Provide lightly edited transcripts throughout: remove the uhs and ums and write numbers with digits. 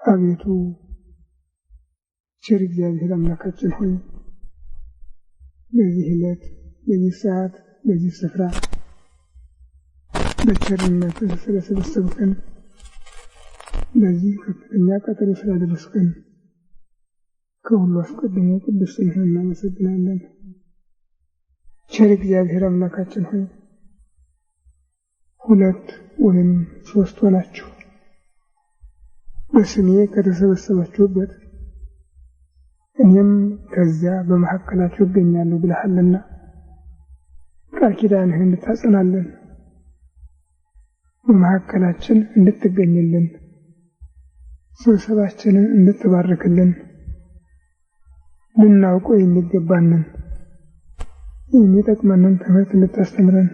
አቤቱ ቸር እግዚአብሔር አምላካችን ሆይ በዚህ ዕለት በዚህ ሰዓት በዚህ ስፍራ በቸርነትህ ስለሰበሰብከን በዚህ ከፍተኛ ቀጠሮ ስላደረስከን ከሁሉ አስቀድሞ ቅዱስ ስምህን እናመሰግናለን። ቸር እግዚአብሔር አምላካችን ሆይ ሁለት ወይም ሶስት ሆናችሁ በስሜ ከተሰበሰባችሁበት እኔም ከዚያ በመካከላችሁ እገኛለሁ ብለሃልና ቃል ኪዳንህን እንድታጸናለን በመካከላችን እንድትገኝልን ስብሰባችንን እንድትባርክልን ልናውቀው የሚገባንን የሚጠቅመንን ትምህርት እንድታስተምረን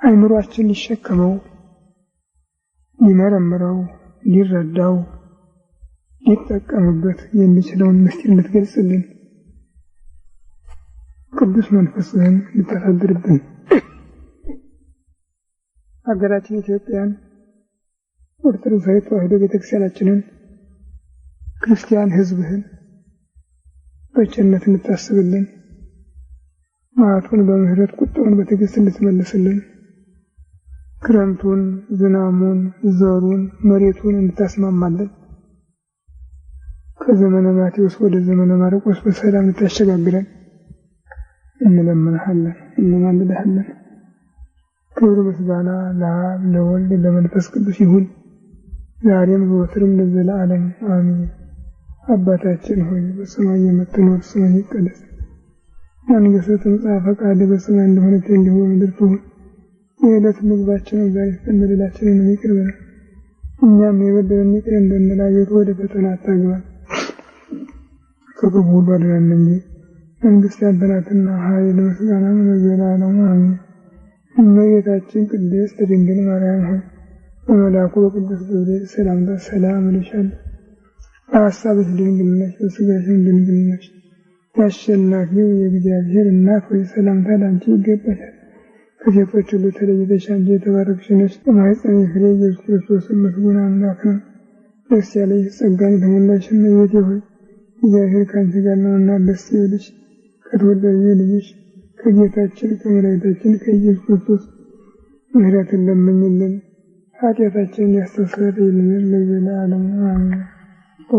አይምሮአችን ሊሸከመው ሊመረምረው ሊረዳው ሊጠቀምበት የሚችለውን ምስጢር እንድትገልጽልን ቅዱስ መንፈስህን እንድታሳድርብን ሀገራችን ኢትዮጵያን ኦርቶዶክሳዊት ተዋሕዶ ቤተክርስቲያናችንን ክርስቲያን ሕዝብህን በቸርነት እንድታስብልን መዓቱን በምህረት ቁጣውን በትዕግስት እንድትመልስልን ክረምቱን ዝናሙን ዘሩን መሬቱን እንድታስማማልን ከዘመነ ማቴዎስ ወደ ዘመነ ማርቆስ በሰላም እንድታሸጋግረን እንለምንሃለን እንማልድሃለን። ክብር ምስጋና ለአብ ለወልድ ለመንፈስ ቅዱስ ይሁን ዛሬም ዘወትርም ለዘለዓለም አሜን። አባታችን ሆይ በሰማይ የምትኖር ስምህ ይቀደስ፣ መንግሥትህ ትምጣ፣ ፈቃድህ በሰማይ እንደሆነች እንዲሁ በምድር ትሁን። የዕለት ምግባችንን ዛሬ ስጠን፣ በደላችንን ይቅር በለን እኛም የበደሉንን ይቅር እንደምንል፣ አቤቱ ወደ ፈተና አታግባን ከክፉ ሁሉ አድነን እንጂ መንግሥት ያንተ ናትና ኃይል ምስጋናም ለዘላለሙ አሜን። እመቤታችን ቅድስት ድንግል ማርያም ሆይ በመልአኩ በቅዱስ ገብርኤል ሰላምታ ሰላም እልሻለሁ። በሐሳብሽ ድንግል ነሽ፣ በሥጋሽም ድንግል ነሽ። የአሸናፊው የእግዚአብሔር እናት ሆይ ሰላምታ ላንቺ ይገባሻል። ከሴቶች ሁሉ ተለይተሽ አንቺ የተባረክሽ ነሽ፣ የማኅፀንሽ ፍሬ ኢየሱስ ክርስቶስ ምስጉን አምላክ ነው። ደስ ያለሽ ጸጋን የተሞላሽ እመቤቴ ሆይ እግዚአብሔር ከአንቺ ጋር ነውና ደስ ይበልሽ። ከተወደደው ልጅሽ ከጌታችን ከመድኃኒታችን ከኢየሱስ ክርስቶስ ምሕረትን ለምኝልን ኃጢአታችንን ያስተሰርይልን ለዘላለሙ አሜን። ኦ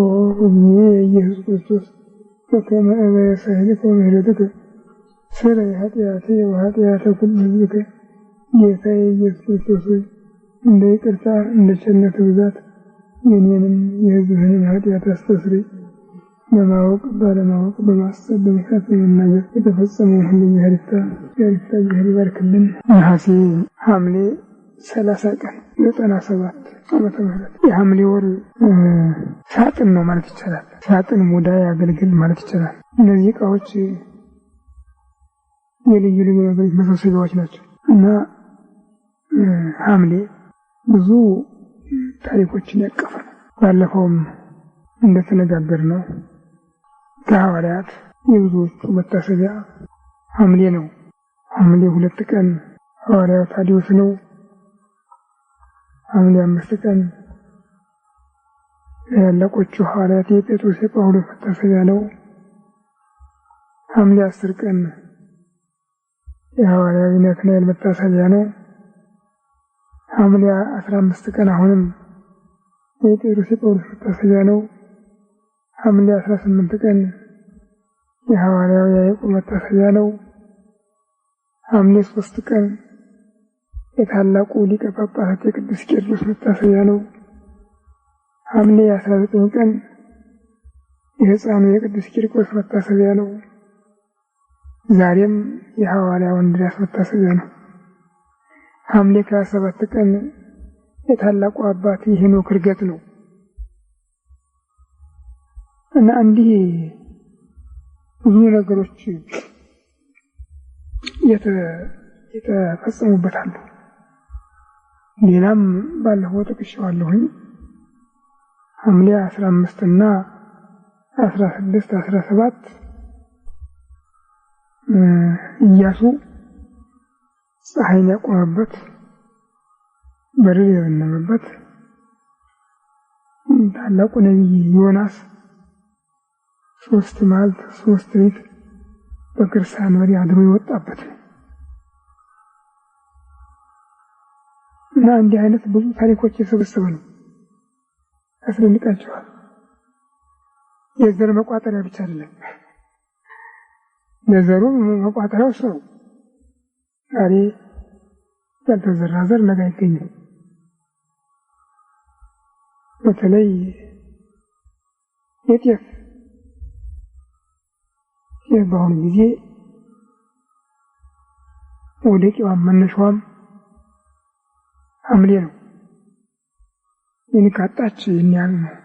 ኢየሱስ ክርስቶስ በከመ አበየ ሳህልከ ወምሕረትከ ስረይ ኃጢአትየ ወኃጢአተ ኩሉ ሕዝብከ። ጌታዬ ኢየሱስ ክርስቶስ ሆይ እንደ ይቅርታ እንደ ቸርነትህ ብዛት የእኔንም የሕዝብህንም ኃጢአት አስተስርይ። በማወቅ ባለማወቅ በማሰብ በምክንያት በመናገር የተፈጸመውን ሁሉ ያሪፍታ ይባርክልን። ነሐሴ ሐምሌ 30 ቀን 97 ዓመተ ምህረት የሐምሌ ወር ሳጥን ነው ማለት ይቻላል። ሳጥን ሙዳይ አገልግል ማለት ይቻላል። እነዚህ ዕቃዎች የልዩ ልዩ ነገሮች መሰብሰቢያዎች ናቸው እና ሐምሌ ብዙ ታሪኮችን ያቀፈ ነው። ባለፈውም እንደተነጋገርነው ከሐዋርያት የብዙዎቹ መታሰቢያ ሐምሌ ነው። ሐምሌ 2 ቀን ሐዋርያው ታዲዮስ ነው። ሐምሌ 5 ቀን ያለቆቹ ሐዋርያት የጴጥሮስ የጳውሎስ መታሰቢያ ነው። ሐምሌ 10 ቀን የሐዋርያው ናትናኤል መታሰቢያ ነው። ሐምሌ 15 ቀን አሁንም የጴጥሮስ የጳውሎስ መታሰቢያ ነው። ሐምሌ 18 ቀን የሐዋርያው ያዕቆብ መታሰቢያ ነው። ሐምሌ 3 ቀን የታላቁ ሊቀ ጳጳሳት የቅዱስ ቄርሎስ መታሰቢያ ነው። ሐምሌ 19 ቀን የሕፃኑ የቅዱስ ቂርቆስ መታሰቢያ ነው። ዛሬም የሐዋርያው እንድርያስ መታሰቢያ ነው። ሐምሌ 27 ቀን የታላቁ አባት የሄኖክ ዕርገት ነው እና እንዲህ ብዙ ነገሮች የተፈጸሙበታል። ሌላም ባለፈው ጠቅሼዋለሁኝ። ሐምሌ 15 እና 16 17 ኢያሱ ፀሐይን ያቆመበት በርር የበነመበት ታላቁ ነቢይ ዮናስ 3 መዓልት 3 ሌሊት በከርሰ አንበሪ አድሮ የወጣበት ነው። እና እንዲህ አይነት ብዙ ታሪኮች የሰበሰበ ነው። ያስደንቃቸዋል። የዘር መቋጠሪያ ብቻ አይደለም፣ ለዘሩ መቋጠሪያው ሰው ዛሬ ያልተዘራ ዘር ነገ አይገኝም። በተለይ የጤፍ በአሁኑ ጊዜ ወደቂዋም መነሻዋም ሐምሌ ነው። ካጣች ያህል ነው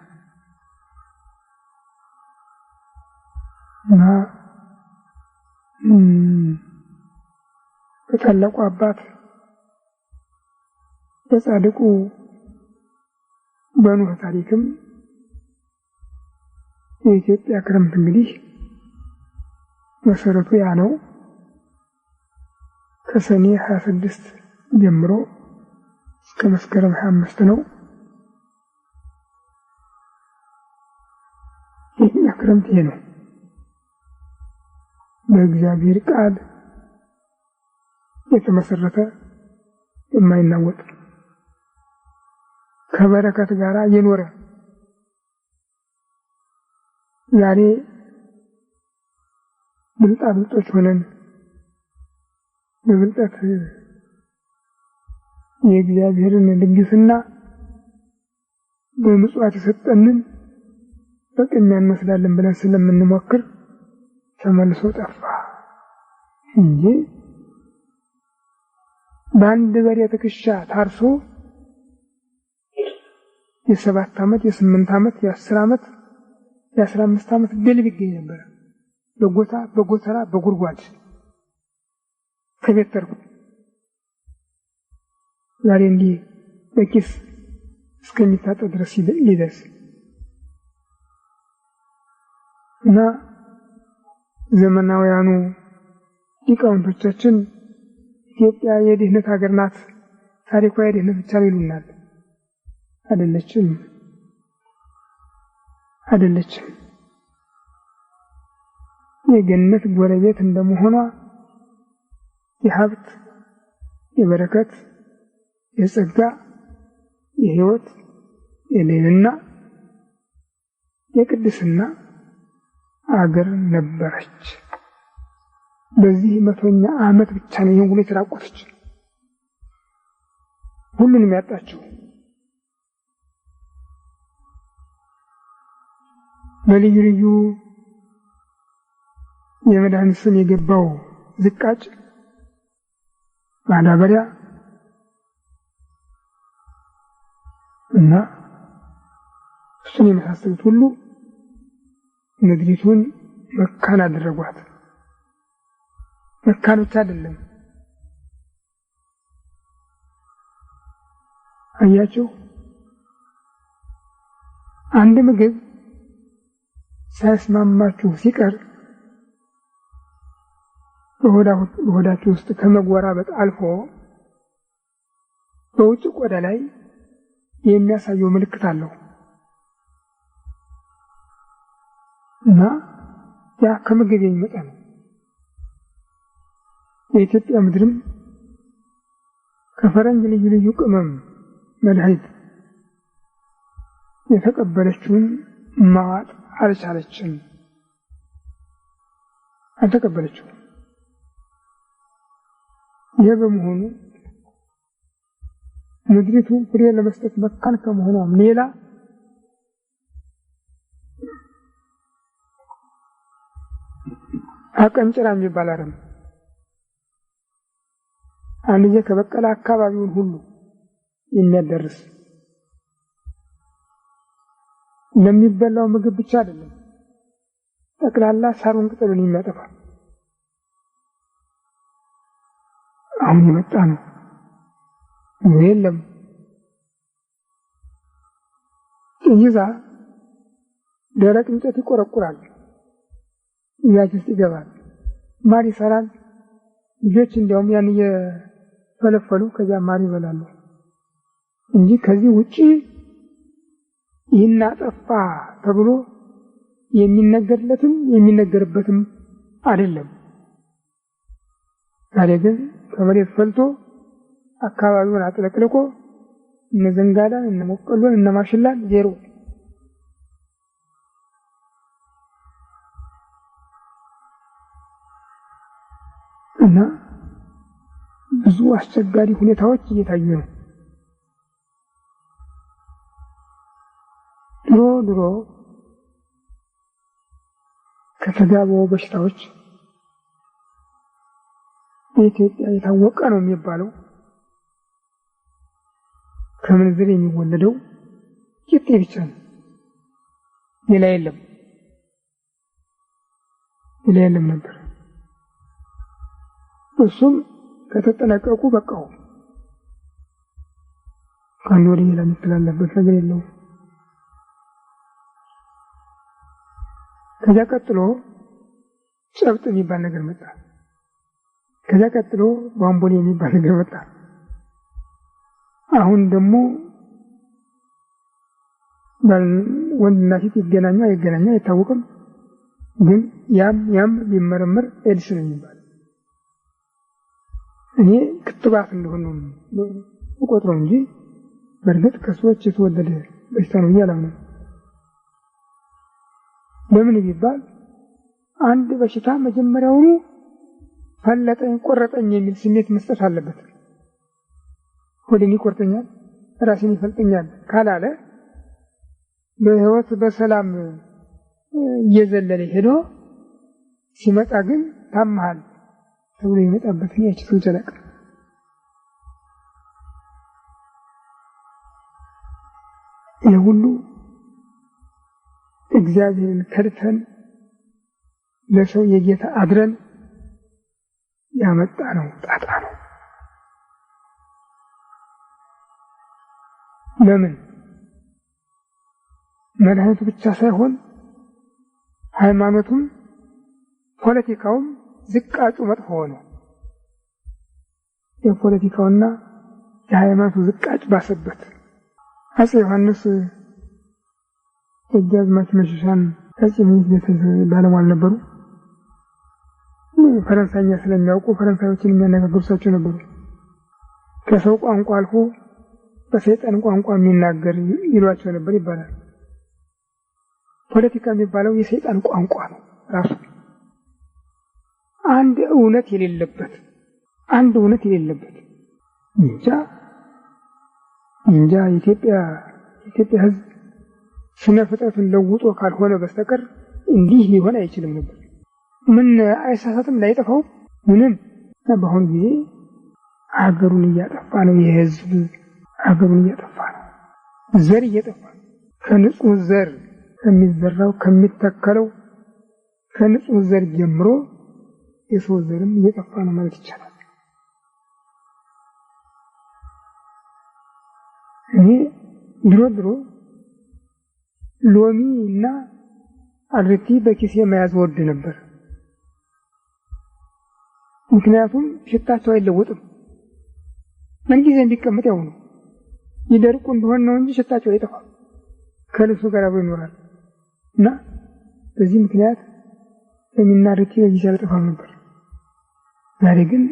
እና በታላቁ አባት በጻድቁ በኖህ ታሪክም የኢትዮጵያ ክረምት እንግዲህ መሰረቱ ያ ነው። ከሰኔ 26 ጀምሮ እስከ መስከረም 25 ነው። የኢትዮጵያ ክረምት ይሄ ነው። በእግዚአብሔር ቃል የተመሰረተ የማይናወጥ ከበረከት ጋር የኖረ ዛሬ ብልጣብልጦች ሆነን በብልጠት የእግዚአብሔርን ልግስና በምጽዋት የሰጠንን በቅሚያ እንመስላለን ብለን ስለምንሞክር ተመልሶ ጠፋ እንጂ በአንድ በሬ ትከሻ ታርሶ የ7 ዓመት የ8 ዓመት የ10 ዓመት የ15 ዓመት ድልብ ይገኝ ነበር። በጎተራ በጉድጓድ ከቤት ተርፎ ዛሬ እንዲህ በኪስ እስከሚታጠብ ድረስ ሊደርስ እና ዘመናውያኑ ሊቃውንቶቻችን ኢትዮጵያ የድህነት ሀገር ናት፣ ታሪኳ የድህነት ብቻ ነው ይሉናል። አይደለችም። የገነት ጎረቤት እንደመሆኗ የሀብት፣ የበረከት፣ የጸጋ፣ የሕይወት፣ የልዕልና፣ የቅድስና አገር ነበረች። በዚህ 100ኛ ዓመት ብቻ ነው ይሄን ሁሉ የተራቆተች ሁሉንም ያጣችው። በልዩ ልዩ የመድኃኒት ስም የገባው ዝቃጭ ማዳበሪያ እና እሱን የመሳሰሉት ሁሉ ምድሪቱን መካን አደረጓት። መካን ብቻ አይደለም፣ አያችሁ፣ አንድ ምግብ ሳይስማማችሁ ሲቀር በሆዳችሁ ውስጥ ከመጎራበጥ አልፎ በውጭ ቆዳ ላይ የሚያሳየው ምልክት አለው እና ያ ከምግብ የሚመጣ ነው። የኢትዮጵያ ምድርም ከፈረንጅ ልዩ ልዩ ቅመም መድኃኒት የተቀበለችውን ማዋጥ አልቻለችም፣ አልተቀበለችው። ይህ በመሆኑ ምድሪቱ ፍሬ ለመስጠት መካን ከመሆኗም ሌላ አቀንጭራ የሚባል አረም አንድ ጊዜ ከበቀለ አካባቢውን ሁሉ የሚያደርስ ለሚበላው ምግብ ብቻ አይደለም፣ ጠቅላላ ሳሩን ቅጠሉን የሚያጠፋ አሁን የመጣ ነው። የለም ይዛ ደረቅ እንጨት ይቆረቁራል፣ ያች ውስጥ ይገባል፣ ማር ይሰራል። ልጆች እንዲያውም ያን የፈለፈሉ ከዚያ ማር ይበላሉ እንጂ ከዚህ ውጪ ይህን አጠፋ ተብሎ የሚነገርለትም የሚነገርበትም አይደለም። ዛሬ ግን ከመሬት ፈልቶ አካባቢውን አጥለቅልቆ እነ ዘንጋዳን እነ ሞቀሎን እነ ማሽላን ዜሮ እና ብዙ አስቸጋሪ ሁኔታዎች እየታዩ ነው። ድሮ ከተጋቡ በሽታዎች በኢትዮጵያ የታወቀ ነው የሚባለው ከምንዝር የሚወለደው ቂጤ ብቻ ነው። ሌላ የለም ነበር። እሱም ከተጠናቀቁ በቃው። ከአንድ ወደ ሌላ የሚተላለፍበት ነገር የለውም። ከዛ ቀጥሎ ጨብጥ የሚባል ነገር መጣ። ከዛ ቀጥሎ ባምቦሊ የሚባል ነገር መጣ። አሁን ደግሞ ወንድና ሴት ይገናኙ አይገናኙ አይታወቅም። ግን ያም ቢመረመር ኤድስ ነው የሚባል። እኔ ክትባት እንደሆነ ነው ቆጥረው እንጂ በእርግጥ ከሰዎች የተወለደ በሽታ ነው እያላምነው። ለምን ቢባል አንድ በሽታ መጀመሪያውኑ ፈለጠኝ ቆረጠኝ የሚል ስሜት መስጠት አለበት። ሆዴን ይቆርጠኛል ራሴን ይፈልጠኛል ካላለ በህይወት በሰላም እየዘለለ ሄዶ ሲመጣ ግን ታመሃል ተብሎ ይመጣበት ያቺ ትንጨነቅ። የሁሉ እግዚአብሔርን ከድተን ለሰው የጌታ አድረን ያመጣ ነው ጣጣ ነው። ለምን መድኃኒቱ ብቻ ሳይሆን ሃይማኖቱም ፖለቲካውም ዝቃጩ መጥፎ ነው። የፖለቲካውና የሃይማኖቱ ዝቃጭ ባሰበት። አፄ ዮሐንስ ደጃዝማች መሸሻን አፄ ምኒልክ ባለሟል ነበሩ። ፈረንሳይኛ ስለሚያውቁ ፈረንሳዮችን የሚያነጋግሩ ሰዎች ነበሩ። ከሰው ቋንቋ አልፎ በሰይጣን ቋንቋ የሚናገር ይሏቸው ነበር ይባላል። ፖለቲካ የሚባለው የሰይጣን ቋንቋ ነው ራሱ። አንድ እውነት የሌለበት እንጃ የኢትዮጵያ ሕዝብ ስነ ፍጥረትን ለውጦ ካልሆነ በስተቀር እንዲህ ሊሆን አይችልም ነበር። ምን አይሳሳትም ላይጠፋው ምንም። በአሁኑ ጊዜ ሀገሩን እያጠፋ ነው። የህዝብ ሀገሩን እያጠፋ ነው። ዘር እየጠፋ ነው። ከንጹህ ዘር ከሚዘራው ከሚተከለው ከንጹህ ዘር ጀምሮ የሰው ዘርም እየጠፋ ነው ማለት ይቻላል። እኔ ድሮ ሎሚ እና አድርቲ በኪሴ መያዝ ወድ ነበር። ምክንያቱም ሽታቸው አይለወጥም። ምን ጊዜ እንዲቀመጥ ያው ነው። ይደርቁ እንደሆነ ነው እንጂ ሽታቸው አይጠፋም። ከልብሱ ጋር አብሮ ይኖራል እና በዚህ ምክንያት ለሚናርቲ በጊዜ አልጠፋም ነበር። ዛሬ ግን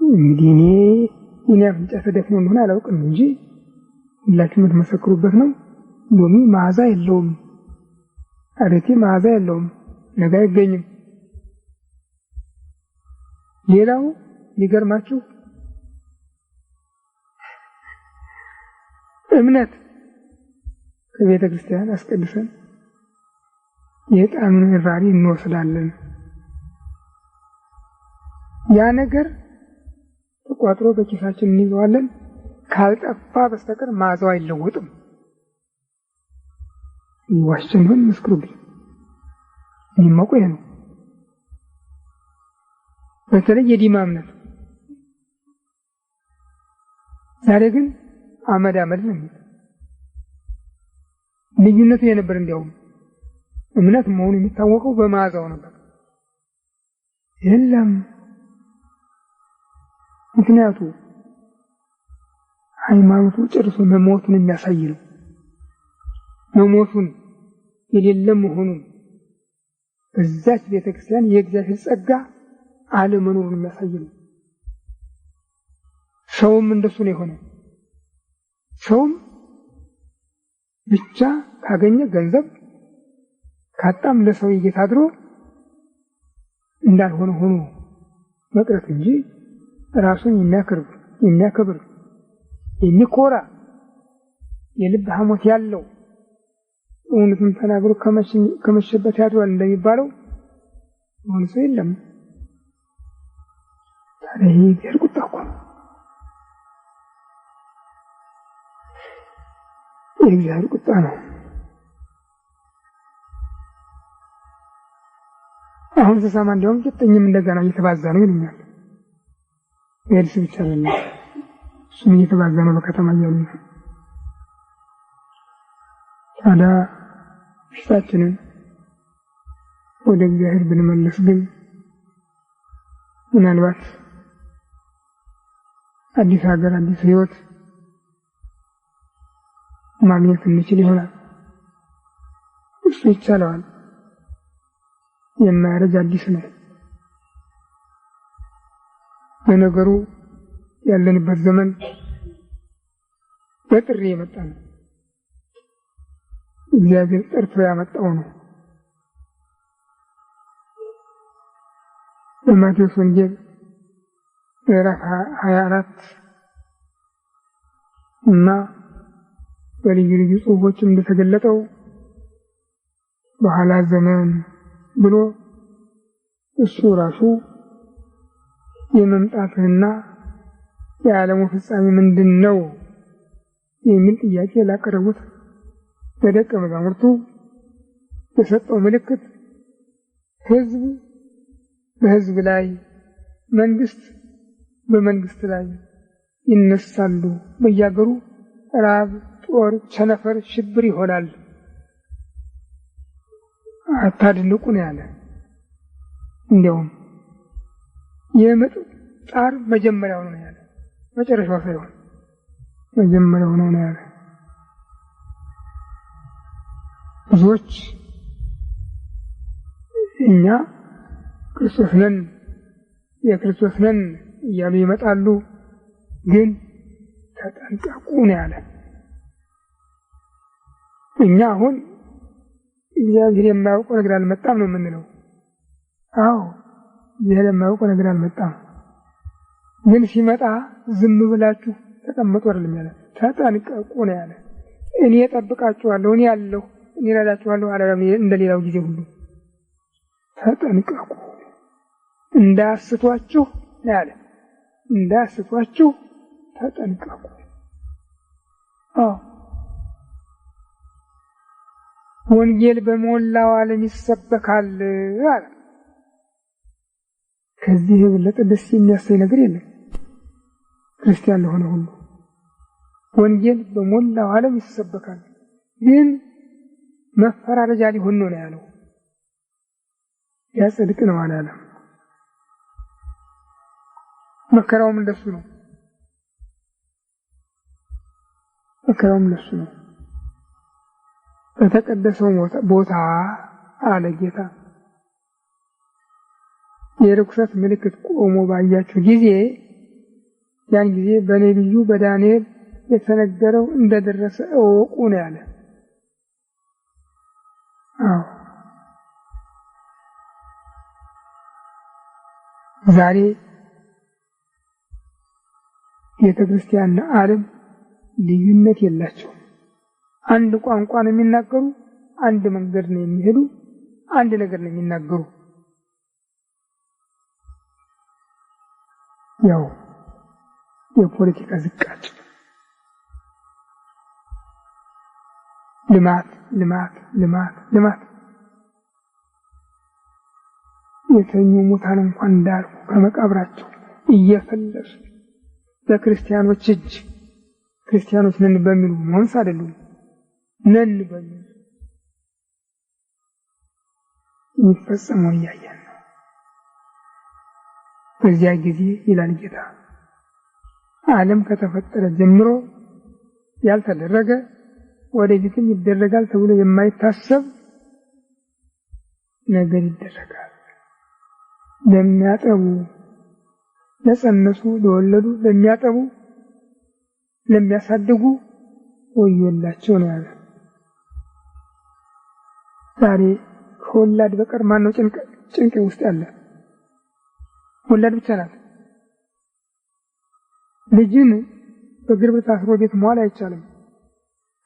እንግዲህ እኔ አፍንጫ ተደፍኖ እንደሆነ አላውቅም እንጂ ሁላችሁም የምትመሰክሩበት ነው። ሎሚ መዓዛ የለውም፣ አርቲ መዓዛ የለውም፣ ነገ አይገኝም። ሌላው ሊገርማችሁ እምነት ከቤተ ክርስቲያን አስቀድሰን የዕጣኑን እራሪ እንወስዳለን። ያ ነገር ተቋጥሮ በኪሳችን እንይዘዋለን። ካልጠፋ በስተቀር መዓዛው አይለወጥም። ይዋሽን መስክሩብኝ። የሚመቁ ይሄ ነው። በተለይ የዲማ እምነት ዛሬ ግን አመድ ነው። ልዩነቱ የነበር እንዲያውም እምነት መሆኑ የሚታወቀው በመዓዛው ነበር። የለም ምክንያቱ ሃይማኖቱ ጭርሶ መሞቱን የሚያሳይ ነው። መሞቱን የሌለ መሆኑን በዛች ቤተክርስቲያን የእግዚአብሔር ጸጋ አለመኖሩን የሚያሳይ ነው። ሰውም እንደሱ ነው የሆነው። ሰውም ብቻ ካገኘ ገንዘብ ካጣም ለሰው ጌታ አድሮ እንዳልሆነ ሆኖ መቅረት እንጂ ራሱን የሚያከብር የሚኮራ የልብ ሐሞት ያለው እውነትን ተናግሮ ከመሸበት ያድራል እንደሚባለው ሆነ ሰው የለም። ታዲያ ይሄ የእግዚአብሔር ቁጣ እኮ ነው። የእግዚአብሔር ቁጣ ነው። አሁን ተሰማ እንደውም ቂጥኝም እንደገና እየተባዛ ነው ይሉኛል። ኤልስ ብቻ ነው እሱም እየተባዛ ነው በከተማ እያሉ ነው። ታዲያ ፊታችንን ወደ እግዚአብሔር ብንመለስ ግን ምናልባት አዲስ ሀገር አዲስ ሕይወት ማግኘት እንችል ይሆናል። እሱ ይቻላል። የማያረጅ አዲስ ነው። በነገሩ ያለንበት ዘመን በጥሪ የመጣ ነው። እግዚአብሔር ጠርቶ ያመጣው ነው። በማቴዎስ ወንጌል ምዕራፍ 24 እና በልዩ ልዩ ጽሑፎችም እንደተገለጠው በኋላ ዘመን ብሎ እሱ ራሱ የመምጣትና የዓለሙ ፍጻሜ ምንድነው የሚል ጥያቄ ላቀረቡት ለደቀ መዛሙርቱ የሰጠው ምልክት ሕዝብ በሕዝብ ላይ መንግስት በመንግስት ላይ ይነሳሉ፣ በየአገሩ ራብ፣ ጦር፣ ቸነፈር፣ ሽብር ይሆናል። አታድንቁ ነው ያለ። እንዲያውም የምጥ ጣር መጀመሪያው ነው ያለ፣ መጨረሻው ሳይሆን መጀመሪያው ነው ያለ። ብዙዎች እኛ ክርስቶስ ነን የክርስቶስ ነን እያሉ ይመጣሉ፣ ግን ተጠንቀቁ ነው ያለ። እኛ አሁን እግዚአብሔር የማያውቀው ነገር አልመጣም ነው የምንለው። አዎ እግዚአብሔር የማያውቀው ነገር አልመጣም፣ ግን ሲመጣ ዝም ብላችሁ ተቀመጡ አይደለም ያለ፣ ተጠንቀቁ ነው ያለ። እኔ እጠብቃችኋለሁ፣ እኔ ያለሁ፣ እኔ እረዳችኋለሁ አላለም እንደሌላው ጊዜ ሁሉ። ተጠንቀቁ እንዳያስቷችሁ ነው ያለ። እንዳያስቷችሁ ተጠንቀቁ። ወንጌል በሞላው ዓለም ይሰበካል አለ። ከዚህ የበለጠ ደስ የሚያሰኝ ነገር የለም። ክርስቲያን ለሆነ ሁሉ ወንጌል በሞላው ዓለም ይሰበካል፣ ግን መፈራረጃ ሊሆን ነው ያለው። ያጽድቅ ነው አላለም። መከራውም ለሱ ነው። መከራውም ለሱ ነው። በተቀደሰው ቦታ አለ ጌታ የርኩሰት ምልክት ቆሞ ባያችሁ ጊዜ ያን ጊዜ በነቢዩ በዳንኤል የተነገረው እንደደረሰ እወቁ ነው ያለ። ዛሬ ቤተክርስቲያንና ዓለም ልዩነት የላቸው። አንድ ቋንቋ ነው የሚናገሩ፣ አንድ መንገድ ነው የሚሄዱ፣ አንድ ነገር ነው የሚናገሩ። ያው የፖለቲካ ዝቃጭ ልማት ልማት ልማት ልማት የተኙ ሙታን እንኳን እንዳልኩ ከመቃብራቸው እየፈለሱ በክርስቲያኖች እጅ ክርስቲያኖች ነን በሚሉ መሆንስ አይደሉም ነን በሚሉ የሚፈጸመው እያየን ነው። በዚያ ጊዜ ይላል ጌታ ዓለም ከተፈጠረ ጀምሮ ያልተደረገ ወደፊትም ይደረጋል ተብሎ የማይታሰብ ነገር ይደረጋል። ለሚያጠቡ፣ ለጸነሱ፣ ለወለዱ፣ ለሚያጠቡ፣ ለሚያሳድጉ ወዮላቸው ነው ያለው። ዛሬ ከወላድ በቀር ማን ነው ጭንቅ ውስጥ ያለ? ወላድ ብቻ ናት። ልጅን በግርብ ታስሮ ቤት መዋል አይቻልም።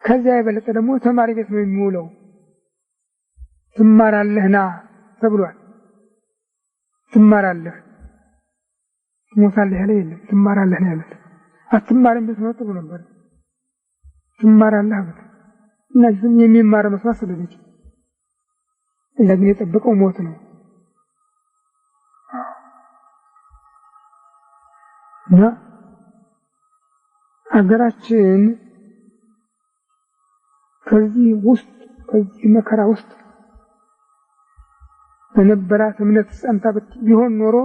ከዚያ የበለጠ ደግሞ ተማሪ ቤት ነው የሚውለው። ትማራለህ ና ተብሏል። ትማራለህ፣ ትሞታለህ ያለ የለም። ትማራለህ ነው ያሉት። አትማርም ቤት ነው ተብሎ ነበር። ትማራለህ አሉት እና ግን የሚማር መስዋዕት ስለልጅ ለግን የጠበቀው ሞት ነው። እና አገራችን ከዚህ መከራ ውስጥ በነበራት እምነት ጸንታ ቢሆን ኖሮ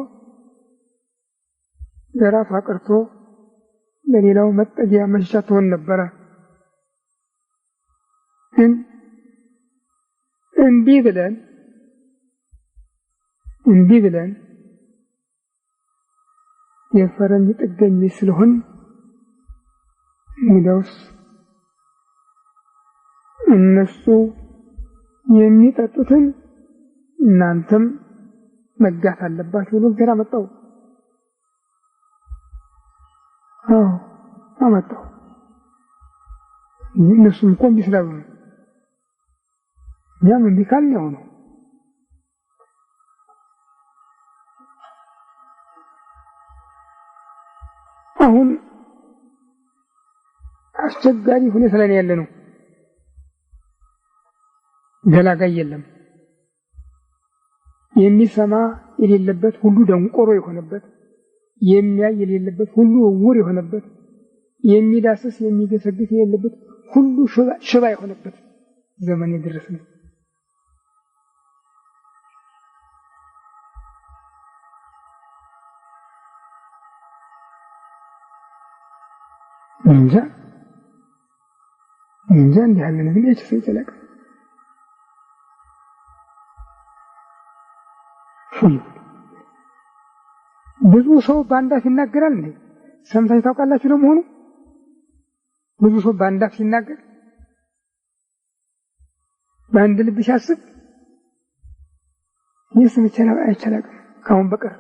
ለራሷ ቀርቶ ለሌላው መጠጊያ መሸሻ ትሆን ነበረ። ግን እምቢ ብለን የፈረንጅ ጥገኞች ስለሆን እንግዲያውስ እነሱ የሚጠጡትን እናንተም መጋት አለባችሁ ብሎ ግራ መጣው። አመጣው። እነሱም እኮ እምቢ ስላሉ ነው። እኛም እምቢ ካልን ያው ነው። አሁን አስቸጋሪ ሁኔታ ላይ ያለ ነው። ገላጋይ የለም። የሚሰማ የሌለበት ሁሉ ደንቆሮ የሆነበት፣ የሚያይ የሌለበት ሁሉ ዕውር የሆነበት፣ የሚዳስስ የሚገሰግስ የሌለበት ሁሉ ሽባ የሆነበት ዘመን የደረስነው። እንጃ እንዲህ ያለ ነገር ይችላል። ብዙ ሰው በአንድ አፍ ይናገራል እንዴ? ሰምታችሁ ታውቃላችሁ? ለመሆኑ ብዙ ሰው በአንድ አፍ ሲናገር በአንድ ልብ ሲያስብ ይስም አይቻልም ካሁን በቀር።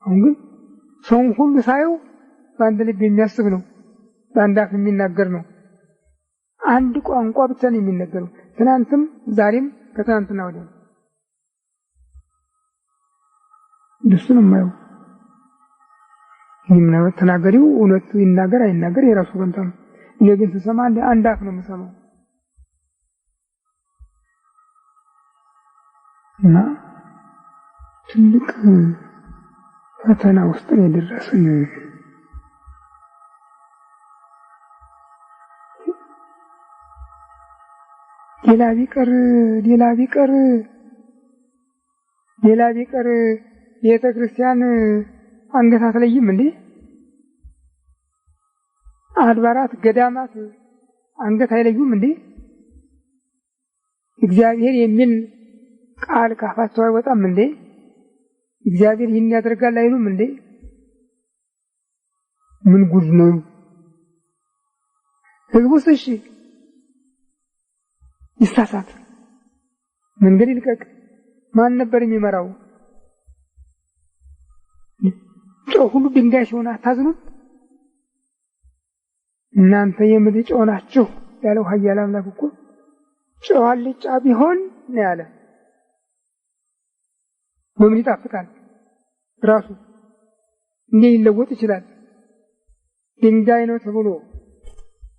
አሁን ግን ሰውን ሁሉ ሳየው በአንድ ልብ የሚያስብ ነው፣ በአንድ አፍ የሚናገር ነው። አንድ ቋንቋ ብቻ ነው የሚነገረው። ትናንትም ዛሬም ከትናንትና ወዲያ እሱን የማየው ምናምን ተናገሪው እውነቱ ይናገር አይናገር የራሱ ፈንታ ነው። እኔ ግን ስሰማ አንድ አፍ ነው የምሰማው እና ትልቅ ፈተና ውስጥ ነው የደረስን። ሌላ ቢቀር ቤተ ክርስቲያን አንገት አትለይም እንዴ? አድባራት ገዳማት አንገት አይለዩም እንዴ? እግዚአብሔር የሚል ቃል ካፋቸው አይወጣም እንዴ? እግዚአብሔር ይህን ያደርጋል አይሉም እንዴ? ምን ጉድ ነው? ህዝቡስ እሺ ይሳሳት፣ መንገድ ይልቀቅ። ማን ነበር የሚመራው? ጨው ሁሉ ድንጋይ ሲሆን አታዝኑም? እናንተ የምድር ጨው ናችሁ ያለው ኃያል አምላክ እኮ ጨው አልጫ ቢሆን ነው ያለ። በምን ይጣፍጣል? ራሱ እንዴት ሊለወጥ ይችላል? ድንጋይ ነው ተብሎ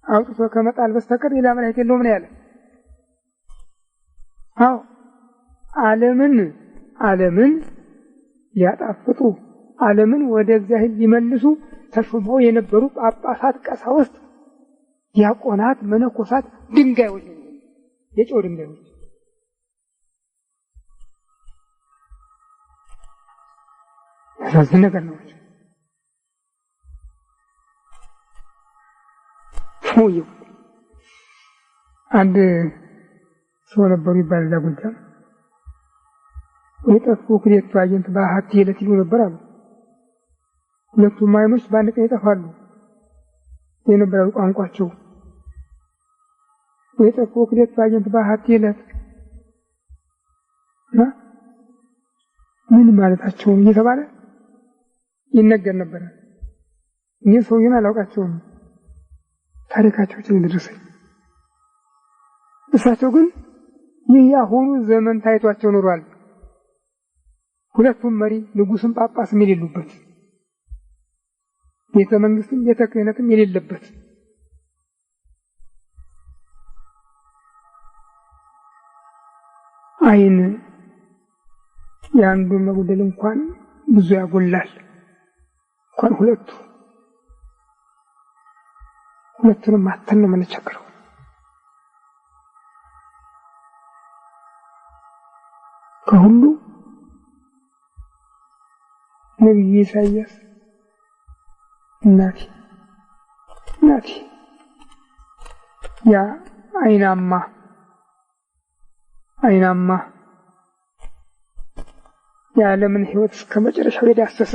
አውጥቶ ከመጣል በስተቀር ሌላ መድኃኒት የለውም ነው ያለ። አዎ ዓለምን ሊያጣፍጡ ዓለምን ወደ እግዚአብሔር ሊመልሱ ተሾመው የነበሩ ጳጳሳት፣ ቀሳውስት፣ ዲያቆናት፣ መነኮሳት ድንጋዮች ነው፣ የጨው ድንጋዮች። ያሳዝን ነገር ነው። አንድ ሰው ነበሩ ይባላል ጎጃም የጠፉ ክሌቱ አየንት በአሐቲ ዕለት ይሉ ነበር አሉ። ሁለቱም አይኖች በአንድ ቀን ይጠፋሉ የነበረው ቋንቋቸው። የጠፉ ክሌቱ አየንት በአሐቲ ዕለት ምን ማለታቸው እየተባለ ይነገር ነበር። እኔ ሰውዬውን አላውቃቸውም፣ ታሪካቸው ስለደረሰኝ። እሳቸው ግን ይህ ያሁኑ ዘመን ታይቷቸው ኖሯል። ሁለቱም መሪ ንጉስም ጳጳስም የሌሉበት፣ ቤተ መንግስትም ቤተ ክህነትም የሌለበት አይን የአንዱ መጉደል እንኳን ብዙ ያጎላል። እንኳን ሁለቱንም ማተን ነው የምንቸገረው። ከሁሉ ነቢዩ ኢሳይያስ እናቴ ያ አይናማ የዓለምን ሕይወት እስከ መጨረሻው የዳሰሰ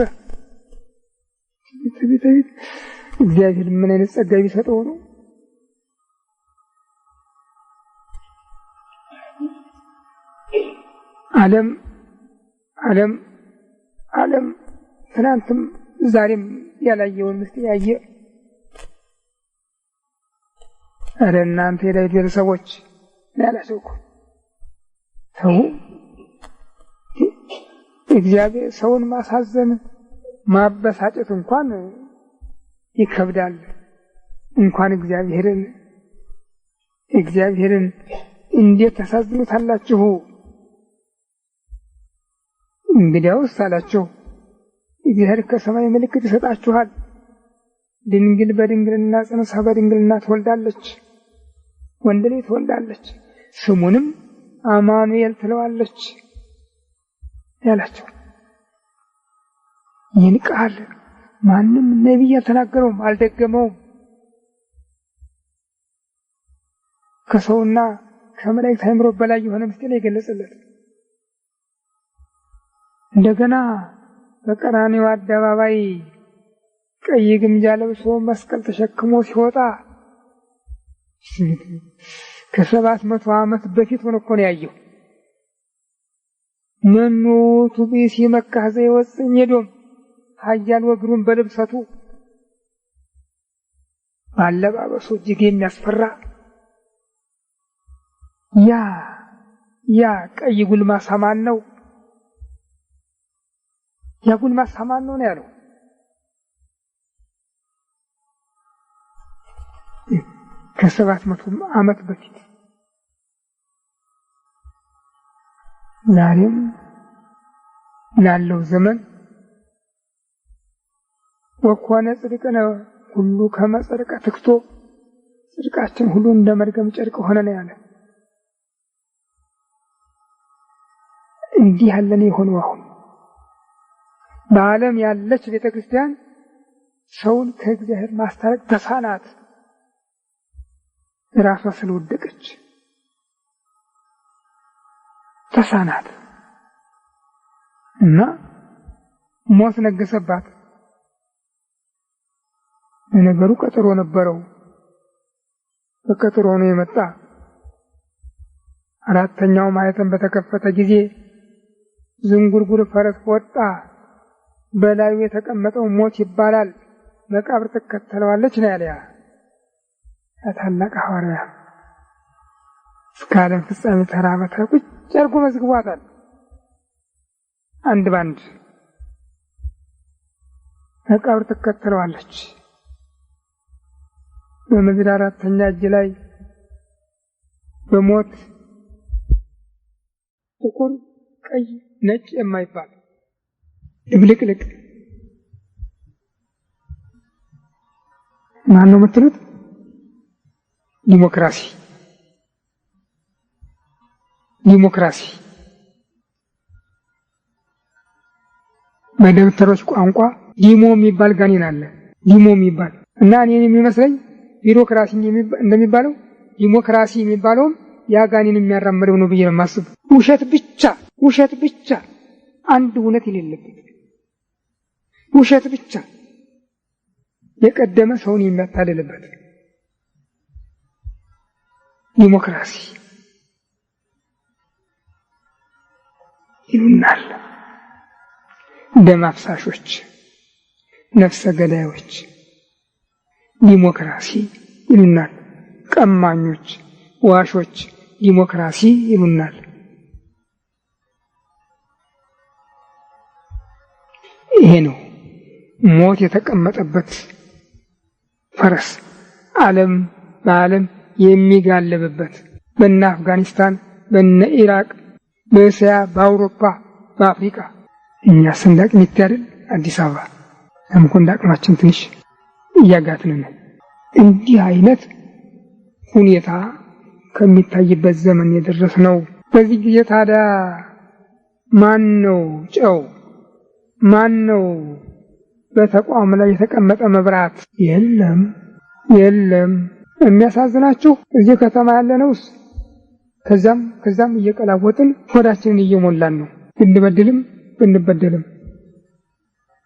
እግዚአብሔር ምን አይነት ጸጋ ቢሰጠው ነው። ዓለም ትናንትም ዛሬም ያላየውን ምስጢር ያየ። ኧረ እናንተ የዳዊት ቤተሰቦች ያላቸው እኮ ተው። እግዚአብሔር ሰውን ማሳዘን ማበሳጨት እንኳን ይከብዳል። እንኳን እግዚአብሔርን እንዴት ታሳዝኑታላችሁ? እንግዲያውስ አላቸው እግዚአብሔር ከሰማይ ምልክት ይሰጣችኋል። ድንግል በድንግልና ጸንሳ በድንግልና ትወልዳለች፣ ወንድ ልጅ ትወልዳለች፣ ስሙንም አማኑኤል ትለዋለች ያላቸው። ይህን ቃል ማንም ነቢይ አልተናገረውም፣ አልደገመውም። ከሰውና ከመላእክት አእምሮ በላይ የሆነ ምስጢር የገለጸለት። እንደገና በቀራንዮ አደባባይ ቀይ ግምጃ ለብሶ መስቀል ተሸክሞ ሲወጣ ከ700 ዓመት በፊት ሆኖ እኮ ነው ያየው። መኑ ቱቢሲ መካህ ዘይወፅእ ሜዶም ኃያል ወግሩን በልብሰቱ ባለባበሱ እጅግ የሚያስፈራ ያ ቀይ ጉልማሳ ማን ነው? ያ ጉልማሳ ማን ነው ያለው? ከ700 ዓመት በፊት። ዛሬም ላለው ዘመን ወኮነ ጽድቅነ ሁሉ ከመጽድቀ ትክቶ ጽድቃችን ሁሉ እንደ መርገም ጨርቅ ሆነ ነው ያለ። እንዲህ ያለ ነው የሆነው። አሁን በዓለም ያለች ቤተክርስቲያን ሰውን ከእግዚአብሔር ማስታረቅ ተሳናት፣ ራሷ ስለወደቀች ተሳናት እና ሞት ነገሰባት። ነገሩ ቀጠሮ ነበረው፣ በቀጠሮ ነው የመጣ። አራተኛው ማኅተም በተከፈተ ጊዜ ዝንጉርጉር ፈረስ ወጣ። በላዩ የተቀመጠው ሞት ይባላል፣ መቃብር ትከተለዋለች ነው ያለ ታላቅ ሐዋርያ። እስከ ዓለም ፍጻሜ ተራ በተራ ቁጭ አድርጎ መዝግቧታል። አንድ ባንድ መቃብር ትከተለዋለች። በምድር አራተኛ እጅ ላይ በሞት ጥቁር፣ ቀይ፣ ነጭ የማይባል ድብልቅልቅ ማን ነው የምትሉት? ዲሞክራሲ በደብተሮች ቋንቋ ዲሞ የሚባል ጋኔን አለ። ዲሞ የሚባል እና እኔን የሚመስለኝ ቢሮክራሲ እንደሚባለው ዲሞክራሲ የሚባለው ያጋኒን የሚያራምደው ነው ብዬ ነው የማስበው። ውሸት ብቻ አንድ እውነት የሌለበት ውሸት ብቻ የቀደመ ሰውን የሚያታልልበት ዲሞክራሲ ይሉናል። ደም አፍሳሾች፣ ነፍሰ ገዳዮች ዲሞክራሲ ይሉናል። ቀማኞች፣ ዋሾች ዲሞክራሲ ይሉናል። ይሄ ነው ሞት የተቀመጠበት ፈረስ በዓለም የሚጋለብበት በእነ አፍጋኒስታን፣ በእነ ኢራቅ፣ በእስያ፣ በአውሮፓ፣ በአፍሪካ። እኛ ሰንዳቅ ሚት አይደል አዲስ አበባ ለምኮንዳ አቅማችን ትንሽ እያጋትን ነው። እንዲህ አይነት ሁኔታ ከሚታይበት ዘመን የደረስነው። በዚህ ጊዜ ታዲያ ማን ነው ጨው? ማን ነው በተቋም ላይ የተቀመጠ መብራት? የለም። የሚያሳዝናችሁ እዚህ ከተማ ያለነውስ ከዛም እየቀላወጥን ሆዳችንን እየሞላን ነው፣ ብንበደልም።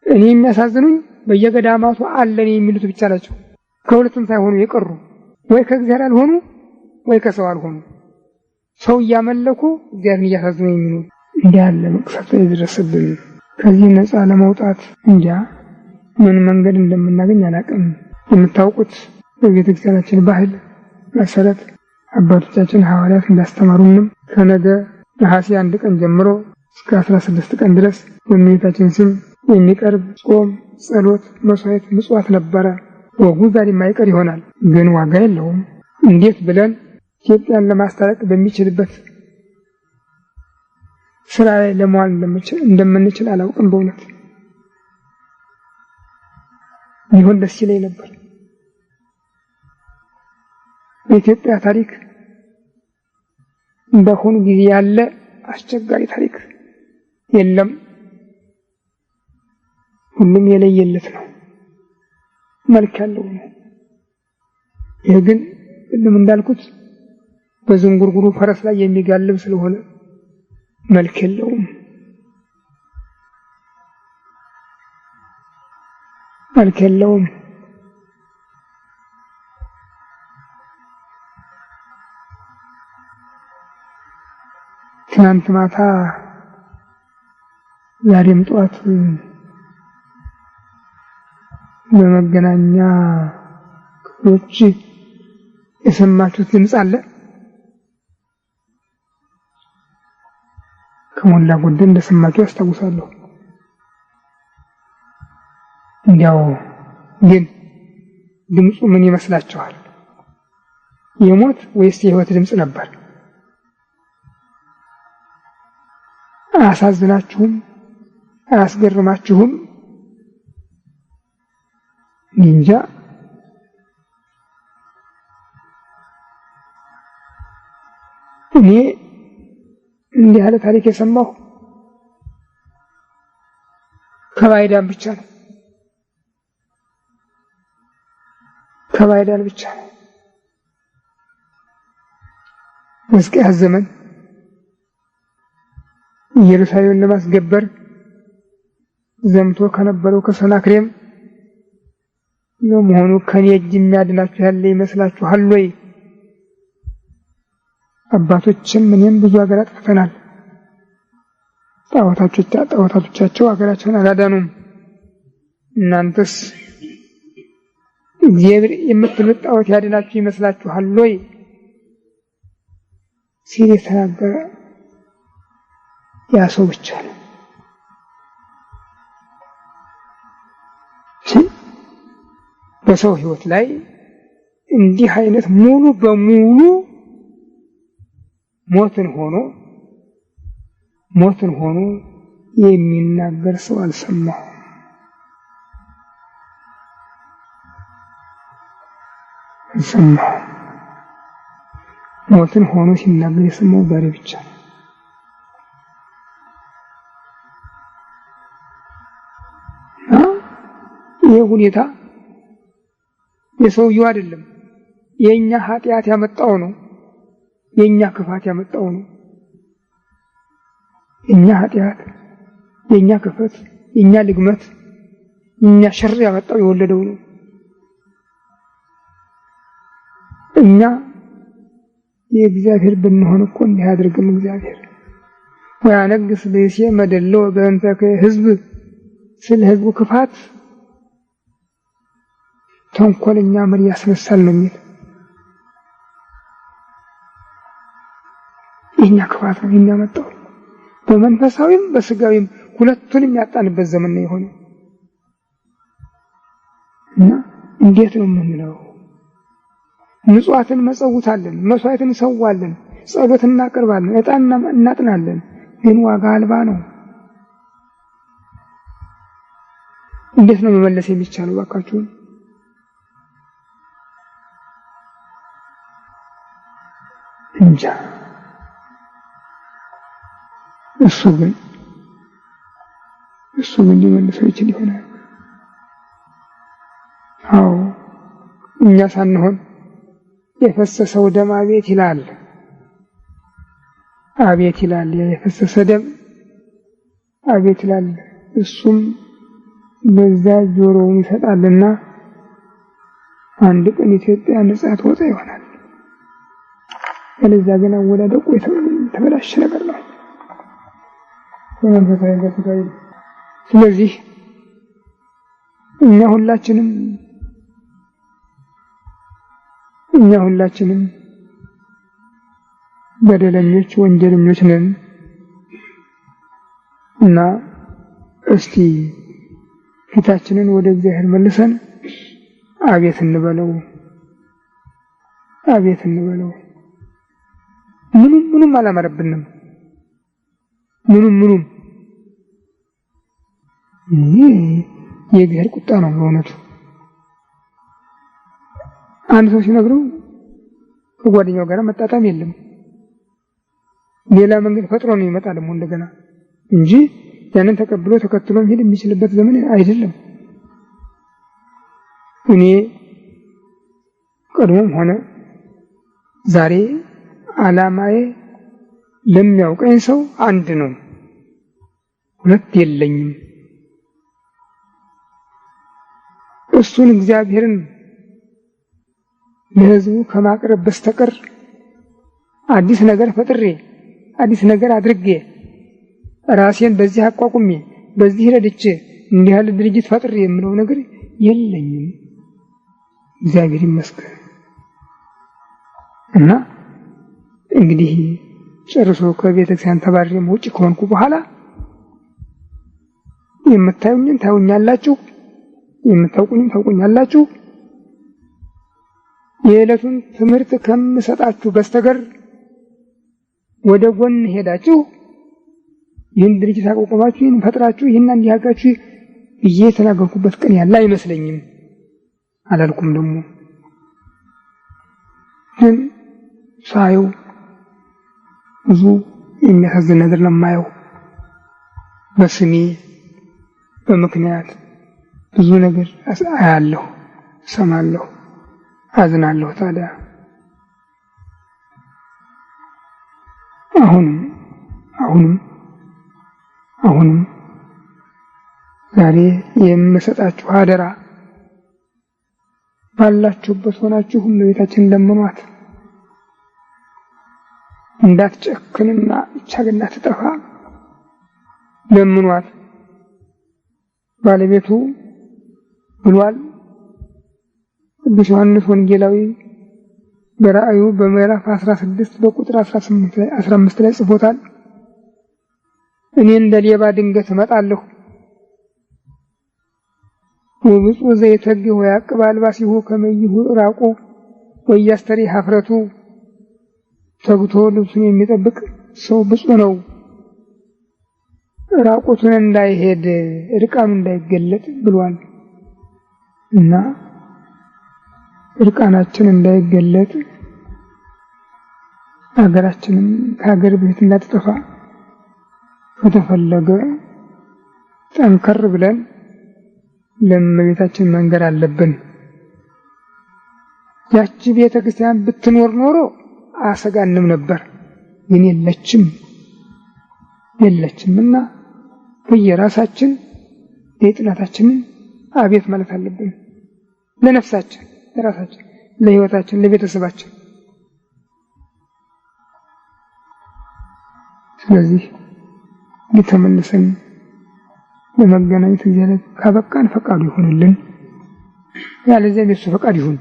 እኔ የሚያሳዝኑኝ በየገዳማቱ አለን የሚሉት ብቻ ናቸው። ከሁለቱም ሳይሆኑ የቀሩ ወይ ከእግዚአብሔር አልሆኑ ወይ ከሰው አልሆኑ። ሰው እያመለኩ እግዚአብሔርን እያሳዝኑ የሚኖሩ እንዲህ ያለ መቅሰፍት የደረሰብን። ከዚህ ነፃ ለመውጣት እንጃ ምን መንገድ እንደምናገኝ አላውቅም። የምታውቁት በቤተክርስቲያናችን ባህል መሰረት አባቶቻችን ሐዋርያት እንዳስተማሩንም ከነገ ነሐሴ 1 ቀን ጀምሮ እስከ 16 ቀን ድረስ በእመቤታችን ስም የሚቀርብ ጾም፣ ጸሎት፣ መስዋዕት፣ ምጽዋት ነበረ። ወጉ ዛሬ የማይቀር ይሆናል፣ ግን ዋጋ የለውም። እንዴት ብለን ኢትዮጵያን ለማስታረቅ በሚችልበት ስራ ላይ ለመዋል እንደምንችል አላውቅም። በእውነት ቢሆን ደስ ይለኝ ነበር። በኢትዮጵያ ታሪክ በአሁኑ ጊዜ ያለ አስቸጋሪ ታሪክ የለም። ሁሉም የለየለት ነው፣ መልክ ያለው ነው። ይህ ግን ሁሉም እንዳልኩት በዝንጉርጉሩ ፈረስ ላይ የሚጋልብ ስለሆነ መልክ የለውም። ትናንት ማታ ዛሬም ጠዋት በመገናኛ ክፍሎች የሰማችሁት ድምፅ አለ። ከሞላ ጎደል እንደሰማችሁ አስታውሳለሁ። እንዲያው ግን ድምፁ ምን ይመስላችኋል? የሞት ወይስ የህይወት ድምፅ ነበር? አያሳዝናችሁም? አያስገርማችሁም? እንጃ። እኔ እንዲህ ያለ ታሪክ የሰማሁ ከባይዳን ብቻ ነው። በሕዝቅያስ ዘመን ኢየሩሳሌምን ለማስገበር ዘምቶ ከነበረው ከሰናክሬም ለመሆኑ ከኔ እጅ የሚያድናችሁ ያለ ይመስላችኋል ወይ? አባቶችም እኔም ብዙ ሀገር አጥፍተናል። ጣዖታቶቻቸው ሀገራቸውን አላዳኑም። እናንተስ እግዚአብሔር የምትሉት ጣዖት ያድናችሁ ይመስላችኋል ወይ ሲል የተናገረ ያ ሰው ብቻ ነው። በሰው ህይወት ላይ እንዲህ አይነት ሙሉ በሙሉ ሞትን ሆኖ የሚናገር ሰው አልሰማሁም። ሞትን ሆኖ ሲናገር የሰማው ዛሬ ብቻ ነው። ይህ ሁኔታ የሰውየው አይደለም፣ የኛ ኃጢአት ያመጣው ነው። የኛ ክፋት ያመጣው ነው። የኛ ኃጢአት፣ የኛ ክፋት፣ የኛ ልግመት፣ የኛ ሸር ያመጣው የወለደው ነው። እኛ የእግዚአብሔር ብንሆን እኮ እንዲህ አድርግም እግዚአብሔር ወያነግስ በሴ መደለው በእንተከ ህዝብ ስለ ህዝቡ ክፋት ተንኮለኛ መሪ ያስነሳል ነው የሚል። የኛ ክፋት ነው የሚያመጣው። በመንፈሳዊም በስጋዊም ሁለቱንም ያጣንበት ዘመን ነው የሆነው እና እንዴት ነው የምንለው? ምጽዋትን መጸውታለን፣ መስዋዕትን እንሰዋለን፣ ጸሎት እናቀርባለን፣ ዕጣን እናጥናለን፣ ግን ዋጋ አልባ ነው። እንዴት ነው መመለስ የሚቻለው? ባካችሁ እንጃ። እሱ ግን ሊመልሰው ይችል ይሆናል። አዎ እኛ ሳንሆን የፈሰሰው ደም አቤት ይላል፣ አቤት ይላል። የፈሰሰ ደም አቤት ይላል። እሱም በዛ ጆሮውን ይሰጣልና አንድ ቀን ኢትዮጵያ ነጻ ትወጣ ይሆናል። ስለዚህ ግን አወዳደቁ የተበላሸ ነገር ነው በመንፈሳዊ በስጋዊ። ስለዚህ እኛ ሁላችንም በደለኞች ወንጀለኞች ነን እና እስቲ ፊታችንን ወደ እግዚአብሔር መልሰን አቤት እንበለው። ምንም አላማረብንም። ምንም ይህ የእግዚአብሔር ቁጣ ነው በእውነቱ። አንድ ሰው ሲነግረው ከጓደኛው ጋር መጣጣም የለም፣ ሌላ መንገድ ፈጥሮ ነው ይመጣ ደግሞ እንደገና እንጂ ያንን ተቀብሎ ተከትሎ መሄድ የሚችልበት ዘመን አይደለም። እኔ ቀድሞም ሆነ ዛሬ ዓላማዬ ለሚያውቀኝ ሰው አንድ ነው፣ ሁለት የለኝም። እሱን እግዚአብሔርን ለሕዝቡ ከማቅረብ በስተቀር አዲስ ነገር ፈጥሬ አዲስ ነገር አድርጌ ራሴን በዚህ አቋቁሜ በዚህ ረድቼ እንዲህ ያለ ድርጅት ፈጥሬ የምለው ነገር የለኝም። እግዚአብሔር ይመስገን። እና እንግዲህ ጨርሶ ከቤተክርስቲያን ተባረሬ ውጭ ከሆንኩ በኋላ የምታዩኝን ታዩኛላችሁ፣ የምታውቁኝም ታውቁኛላችሁ። የዕለቱን ትምህርት ከምሰጣችሁ በስተቀር ወደ ጎን ሄዳችሁ ይህን ድርጅት አቋቁማችሁ ይህን ፈጥራችሁ ይህን እንዲያጋችሁ ብዬ የተናገርኩበት ቀን ያለ አይመስለኝም። አላልኩም ደግሞ ግን ሳየው ብዙ የሚያሳዝን ነገር ለማየው በስሜ በምክንያት ብዙ ነገር አያለሁ፣ ሰማለሁ፣ አዝናለሁ። ታዲያ አሁንም ዛሬ የምሰጣችሁ አደራ ባላችሁበት ሆናችሁ እመቤታችንን ለምኗት፣ እንዳትጨክንና ብቻ ግን እንዳትጠፋ ለምኗት። ባለቤቱ ብሏል። ቅዱስ ዮሐንስ ወንጌላዊ በራእዩ በምዕራፍ 16 በቁጥር 15 ላይ ጽፎታል። እኔ እንደ ሌባ ድንገት እመጣለሁ፣ ወብፁዕ ዘይተግህ ወያዕቅብ አልባሲሁ ከመ ይሁር ራቁ ወያስተሪ ኀፍረቱ። ተግቶ ልብሱን የሚጠብቅ ሰው ብፁዕ ነው፣ ራቁቱን እንዳይሄድ እርቃኑ እንዳይገለጥ ብሏል። እና እርቃናችን እንዳይገለጥ ሀገራችንም ከሀገር ቤት እንዳትጠፋ ከተፈለገ ጠንከር ብለን ለእመቤታችን መንገር አለብን። ያቺ ቤተክርስቲያን ብትኖር ኖሮ አሰጋንም ነበር። ግን የለችምና በየራሳችን ለጥናታችንን አቤት ማለት አለብን። ለነፍሳችን፣ ለራሳችን፣ ለህይወታችን፣ ለቤተሰባችን። ስለዚህ ተመልሰን ለመገናኘት እግዚአብሔር ካበቃን ፈቃዱ ይሁንልን። ያለዚያ የሱ ፈቃድ ይሁን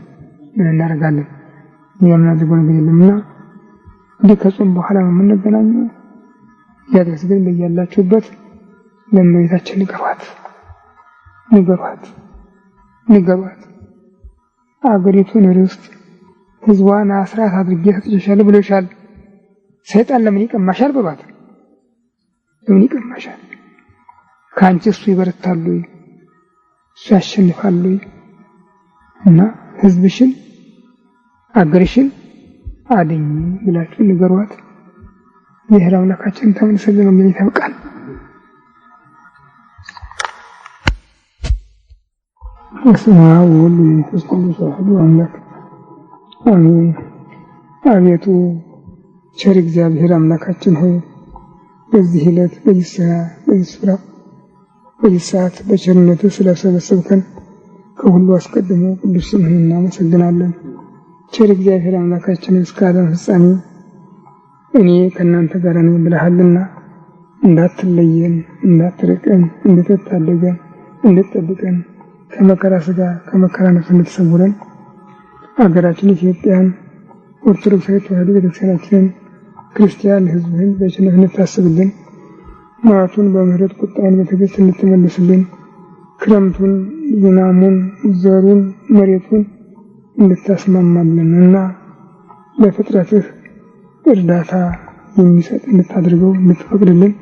ምን እናደርጋለን? የምናደርገው ነገር የለምና እንዲህ ከጾም በኋላ ነው የምንገናኘው። ያድረስ ግን በያላችሁበት ለእመቤታችን ንገሯት። አገሪቱን ርስት ህዝቧን አስራት አድርጌ ሰጥቼሻለሁ ብሎሻል። ሰይጣን ለምን ይቀማሻል? በሏት። ለምን ይቀማሻል? ካንቺ እሱ ይበረታሉ፣ እሱ ያሸንፋሉ። እና ህዝብሽን አገርሽን አድኝ ብላችሁ ንገሯት። የሕያው አምላካችን ተመልሰን ለመገናኘት ያብቃን። በስመ አብ ወወልድ ወመንፈስ ቅዱስ አሐዱ አምላክ አሜን። አቤቱ ቸር እግዚአብሔር አምላካችን ሆይ በዚህ ዕለት በዚህ ስፍራ በዚህ ሰዓት በቸርነትህ ስለሰበሰብከን ከሁሉ አስቀድሞ ቅዱስ ስምህን እናመሰግናለን። ቸር እግዚአብሔር አምላካችን እስከ ዓለም ፍጻሜ እኔ ከእናንተ ጋር ነኝ ብለሃልና እንዳትለየን፣ እንዳትርቀን፣ እንድትታደገን፣ እንድትጠብቀን ከመከራ ሥጋ ከመከራ ነፍስ እንድትሰውረን አገራችን ኢትዮጵያን ኦርቶዶክሳዊት ተዋሕዶ ቤተክርስቲያናችንን ክርስቲያን ሕዝብህን በቸርነት እንድታስብልን፣ መዓቱን በምህረት ቁጣውን በትዕግስት እንድትመልስልን፣ ክረምቱን ዝናሙን ዘሩን መሬቱን እንድታስማማልን እና ለፍጥረትህ እርዳታ የሚሰጥ እንድታደርገው እንድትፈቅድልን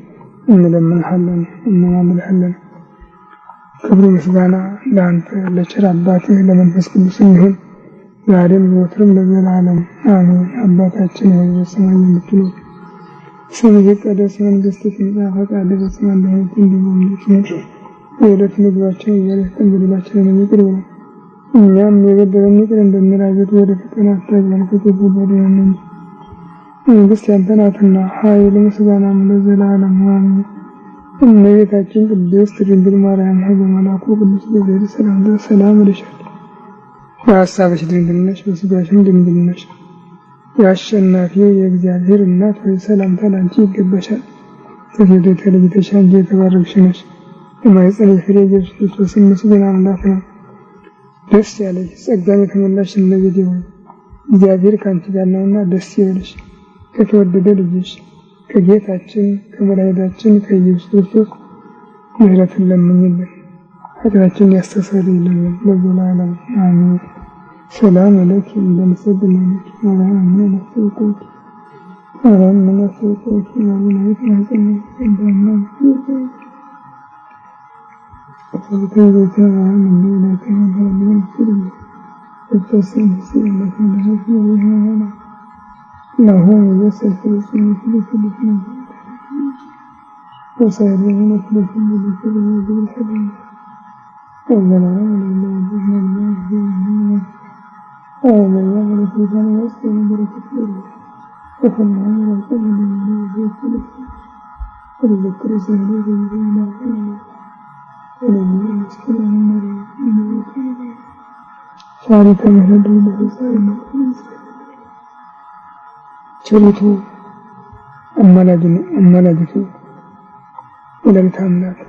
እንለምንሃለን፣ እንማልድሃለን። ክብር ምስጋና ለአንተ ለቸር አባትህ ለመንፈስ ቅዱስ ይሁን ዛሬም ዘወትርም ለዘላለም አሜን። አባታችን ሆይ በሰማይ የምትኖር ስምህ ይቀደስ፣ መንግሥትህ ትምጣ፣ ፈቃድህ በሰማይ እንደሆነች እንዲሁ በምድር ትሁን። የዕለት ምግባችንን ዛሬ ስጠን፣ በደላችንን ይቅር በለን እኛም የበደሉንን ይቅር እንደምንል፣ አቤቱ ወደ ፈተና አታግባን ከክፉ አድነን እንጂ መንግሥት ያንተ ናትና ኃይል ምስጋናም ለዘላለሙ አሜን። እመቤታችን ቅድስት ድንግል ማርያም ሆይ በመልአኩ ቅዱስ ገብርኤል ሰላምታ ሰላም እልሻለሁ። በሐሳብሽ ድንግል ነሽ፣ በሥጋሽም ድንግል ነሽ። የአሸናፊው የእግዚአብሔር እናት ሆይ ሰላምታ ላንቺ ይገባሻል። ከሴቶች ተለይተሽ አንቺ የተባረክሽ ነሽ፣ የማኅፀንሽ ፍሬ ኢየሱስ ክርስቶስ ምስጉን አምላክ ነው። ደስ ያለሽ ጸጋን የተሞላሽ እመቤቴ ሆይ እግዚአብሔር ከአንቺ ጋር ነውና ደስ ይበልሽ። ከተወደደ ልጅሽ ከጌታችን ከመድኃኒታችን ከኢየሱስ ክርስቶስ ምሕረትን ለምኝልን፣ ኃጢአታችንን ያስተሰርይልን ለዘላለሙ አሜን። ሰላም ለኪ እንደምትሰግድልሽ ማርያም ምን አስተውቆች ማርያም ምን አስተውቆች ማለት ነው። እንደና ቸሪቱ አማላጅቱ ወላዲተ አምላክ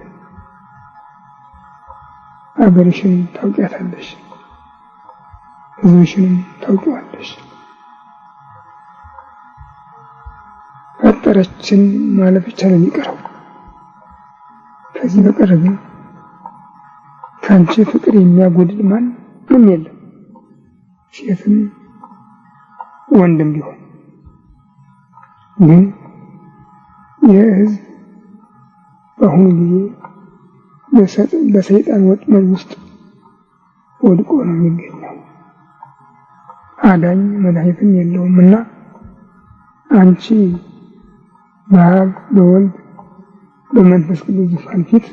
አገርሽን ታውቂያታለሽ፣ ሕዝብሽንም ታውቂዋለሽ። ፈጠረችን ማለት ብቻ ነው የሚቀረው። ከዚህ በቀር ግን ከአንቺ ፍቅር የሚያጎድል ማንም የለም፣ ሴትም ወንድም ቢሆን። ግን የሕዝብ በአሁኑ ጊዜ በሰይጣን ወጥመድ ውስጥ ወድቆ ነው የሚገኘው። አዳኝ መድኃኒትም የለውም እና አንቺ በአብ በወልድ በመንፈስ ቅዱስ ዙፋን ፊት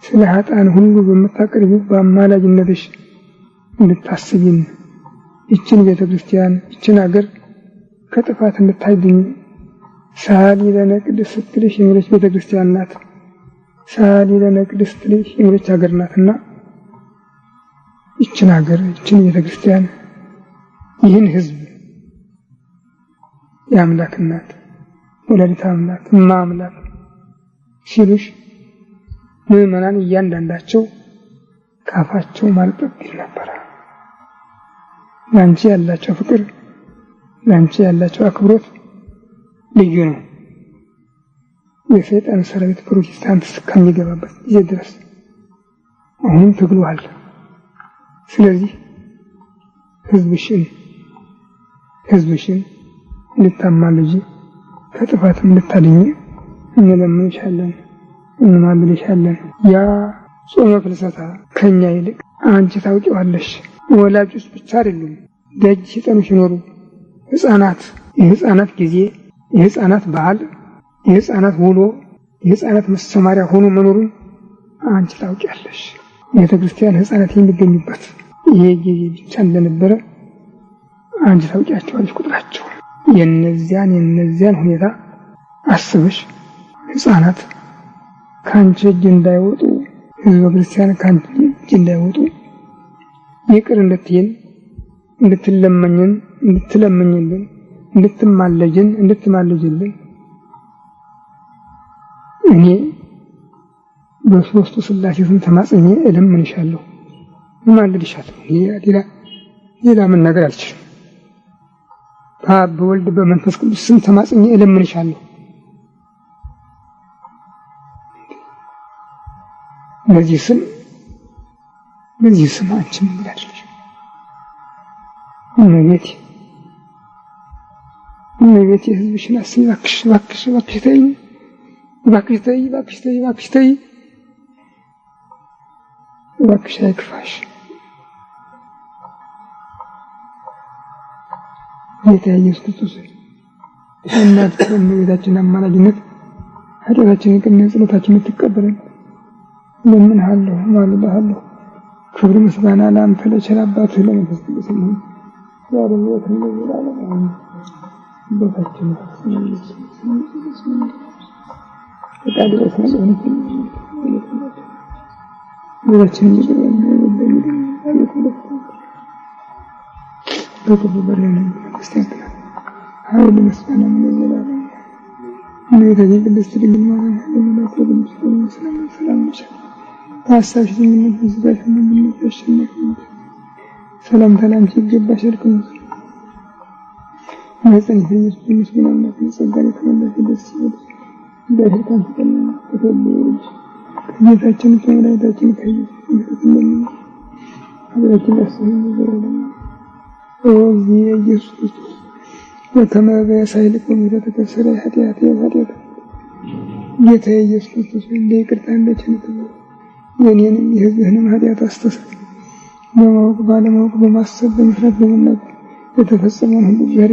ስለ ኃጥአን ሁሉ በምታቀርቢው በአማላጅነትሽ እንድታስቢን ይችን ቤተክርስቲያን ይችን ሀገር ከጥፋት እንድታድኝ ሳሊ ለነ ቅድስት ስትልሽ የምለች ቤተክርስቲያን ናት። ሳሊ ለነ ቅድስት ስትልሽ የምለች ሀገር ናትና ይችን ሀገር ይችን ቤተክርስቲያን ይህን ህዝብ የአምላክ እናት ወላዲተ አምላክ እማ አምላክ ሲሉሽ ምዕመናን እያንዳንዳቸው ካፋቸው ማልጠብ ይል ነበር። ላንቺ ያላቸው ፍቅር ላንቺ ያላቸው አክብሮት ልዩ ነው። የሰይጣን ሰራዊት ፕሮቴስታንት እስከሚገባበት ጊዜ ድረስ አሁንም ትግሉ አለ። ስለዚህ ህዝብሽን ልታማልጂ ከጥፋትም ልታድኝ እንለምንሻለን፣ እንማልድሻለን። ያ ጾመ ፍልሰታ ከኛ ይልቅ አንቺ ታውቂዋለሽ። ወላጆች ብቻ አይደሉም ደጅ ሲጠኑ ሲኖሩ ህፃናት የህፃናት ጊዜ የህፃናት ባህል የህፃናት ውሎ የህፃናት መሰማሪያ ሆኖ መኖሩን አንቺ ታውቂያለሽ። ቤተክርስቲያን ህፃናት የሚገኙበት ይሄ ጊዜ ብቻ እንደነበረ አንቺ ታውቂያቸዋለሽ ቁጥራቸው። የነዚያን ሁኔታ አስበሽ ህፃናት ካንቺ እጅ እንዳይወጡ ህዝበ ክርስቲያን ካንቺ እጅ እንዳይወጡ ይቅር እንድትይን እንድትለምኝልን እንድትማልጅልን እኔ በሦስቱ ሥላሴ ስም ተማጽኜ እለምንሻለሁ፣ እማልድሻለሁ። ሌላ ምን ነገር አልችልም። በአብ በወልድ በመንፈስ ቅዱስ ስም ተማጽኜ እለምንሻለሁ። ለዚህ ስም አንቺ ምን ብላለሽ? እመቤቴ ህዝብሽን አስቢ እባክሽ ተይ እባክሽ አይክፋሽ። ጌታ ኢየሱስ ክርስቶስ እናት በእመቤታችን አማላጅነት ኃጢአታችንን ይቅር ጸሎታችንን ትቀበለን እለምንሃለሁ እማልድሃለሁ። ክብር ምስጋና ለአንተ ለቸር አባትህ ለመንፈስ ቅዱስ ይሁን ዛሬም ዘወትርም ለዘላለሙ አሜን። አባታችን ፈቃድ በሰማይ ሁላችንም በክፉ በረን ክርስቲያን ኃይል ምስጋና ለዘላለሙ እመቤታችን ቅድስት ድንግል ማርያም ለመላእክት ለቅዱሳን ሰላም ይሁን። ታሳሽ ድንግል በስጋሽ እንደምንፈሽ ሰላምታ ላንቺ ይገባሻል። ነጽንት ኢየሱስ ምስጋና ለጸጋን የተመላሽ ደስ ይበልሽ። እግዚአብሔር ካንቺ ጋር ነው። ከጌታችን ከመድኃኒታችን ከኢየሱስ ክርስቶስ ሀገራችን ያሰኘን ዘላለም ኢየሱስ ክርስቶስ ወከመ በሳይልቅ ወተከሰረ ኃጢአት ጌታ ኢየሱስ ክርስቶስ ለይቅርታ እንደቸነተ የኔንም የሕዝብህንም ኃጢአት አስተሰርይ። በማወቅ ባለማወቅ በማሰብ በመፍራት በመናገር የተፈጸመውን ሁሉ ይቅር